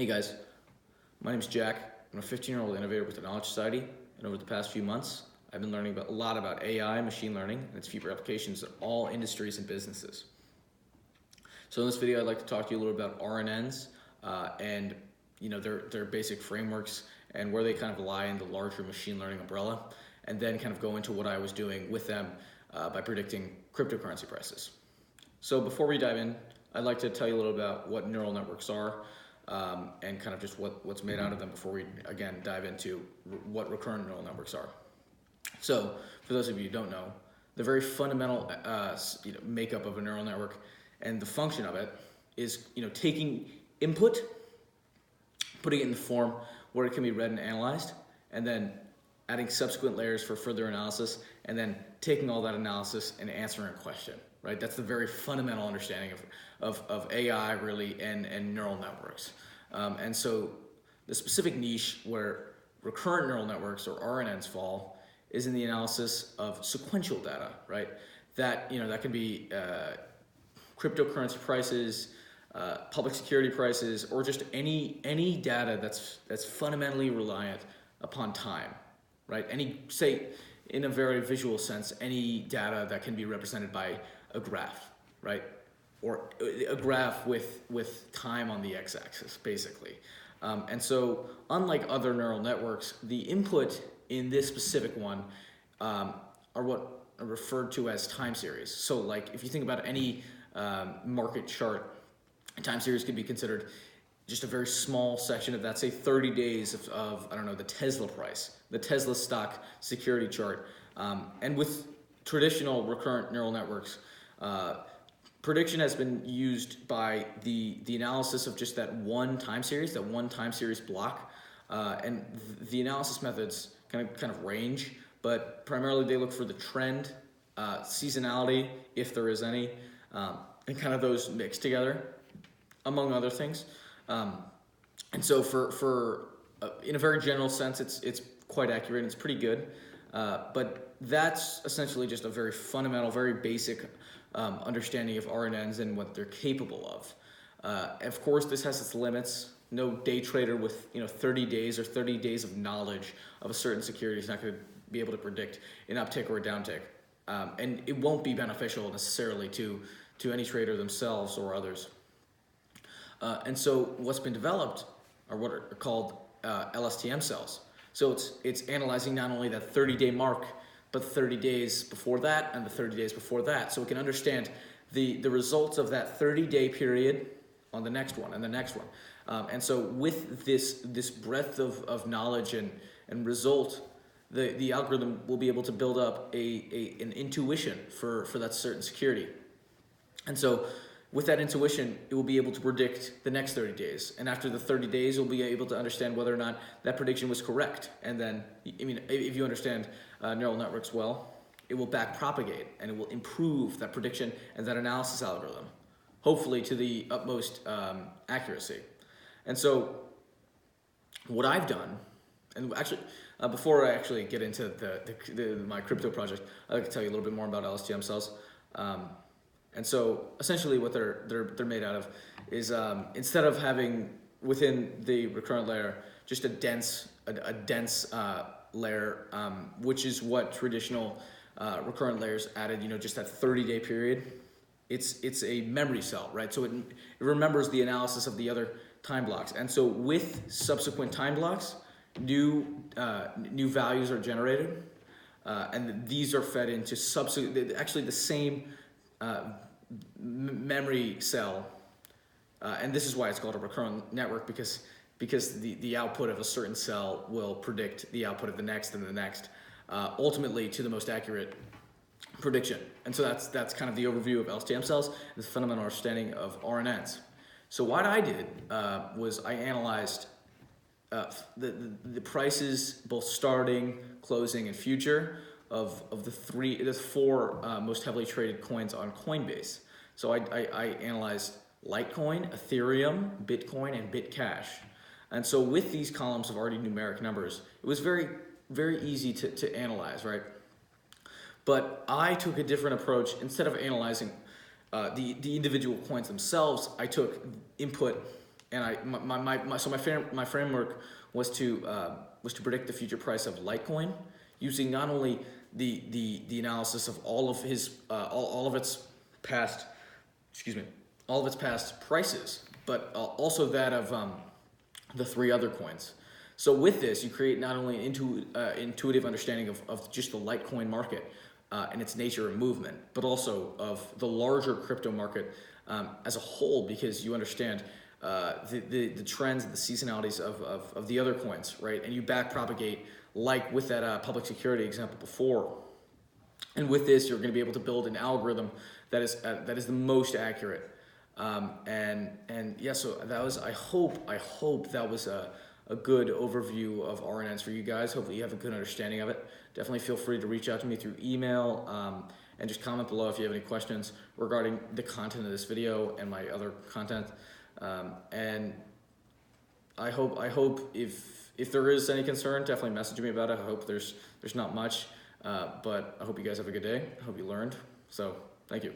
Hey guys, my name is Jack. I'm a 15-year-old innovator with the Knowledge Society, and over the past few months, I've been learning a lot about AI, machine learning, and its future applications in all industries and businesses. So in this video, I'd like to talk to you a little about RNNs and their basic frameworks and where they kind of lie in the larger machine learning umbrella, and then kind of go into what I was doing with them by predicting cryptocurrency prices. So before we dive in, I'd like to tell you a little about what neural networks are and kind of just what's made out of them before we, again, dive into what recurrent neural networks are. So for those of you who don't know, the very fundamental makeup of a neural network and the function of it is taking input, putting it in the form where it can be read and analyzed, and then adding subsequent layers for further analysis, and then taking all that analysis and answering a question, right? That's the very fundamental understanding of AI really and neural networks. And so the specific niche where recurrent neural networks or RNNs fall is in the analysis of sequential data, right? That can be cryptocurrency prices, public security prices, or just any data that's fundamentally reliant upon time, right? Say in a very visual sense, any data that can be represented by a graph, right? Or a graph with time on the x-axis, basically. And so unlike other neural networks, the input in this specific one are what are referred to as time series. So like if you think about any market chart, a time series could be considered just a very small section of that, say 30 days of I don't know, the Tesla price, the Tesla stock security chart. And with traditional recurrent neural networks, prediction has been used by the analysis of just that one time series block. And the analysis methods kind of range, but primarily they look for the trend, seasonality, if there is any, and kind of those mixed together, among other things. And so for in a very general sense, it's quite accurate and it's pretty good. But that's essentially just a very fundamental, very basic understanding of RNNs and what they're capable of. Of course, this has its limits. No day trader with 30 days or 30 days of knowledge of a certain security is not going to be able to predict an uptick or a downtick. And it won't be beneficial necessarily to any trader themselves or others. And so what's been developed are what are called LSTM cells. So it's analyzing not only that 30-day mark, but 30 days before that and the 30 days before that. So it can understand the results of that 30-day period on the next one and the next one. And so with this breadth of knowledge and result, the algorithm will be able to build up an intuition for that certain security. And so with that intuition, it will be able to predict the next 30 days. And after the 30 days, it will be able to understand whether or not that prediction was correct. And then, if you understand neural networks well, it will back propagate and it will improve that prediction and that analysis algorithm, hopefully to the utmost accuracy. And so what I've done, and actually, before I actually get into my crypto project, I'd like to tell you a little bit more about LSTM cells. And so essentially what they're made out of is instead of having within the recurrent layer just a dense layer, which is what traditional recurrent layers added, just that 30-day period, it's a memory cell, right? So it remembers the analysis of the other time blocks. And so with subsequent time blocks, new values are generated, and these are fed into actually the same memory cell, and this is why it's called a recurrent network, because the output of a certain cell will predict the output of the next and the next, ultimately to the most accurate prediction. And so that's kind of the overview of LSTM cells, the fundamental understanding of RNNs. So what I did was I analyzed the prices, both starting, closing, and future of the four most heavily traded coins on Coinbase. So I analyzed Litecoin, Ethereum, Bitcoin, and Bitcash. And so with these columns of already numeric numbers, it was very, very easy to analyze, right? But I took a different approach. Instead of analyzing the individual coins themselves, I took input and my framework was to predict the future price of Litecoin using not only the analysis of all of its past prices, but also that of the 3 other coins. So with this, you create not only an intuitive understanding of just the Litecoin market and its nature and movement, but also of the larger crypto market as a whole, because you understand the trends and the seasonalities of the other coins, right? And you back propagate, like with that public security example before. And with this, you're going to be able to build an algorithm that is the most accurate. And yeah, so that was, I hope that was a good overview of RNNs for you guys. Hopefully you have a good understanding of it. Definitely feel free to reach out to me through email and just comment below if you have any questions regarding the content of this video and my other content. And I hope if there is any concern, definitely message me about it. I hope there's not much, but I hope you guys have a good day. I hope you learned. So thank you.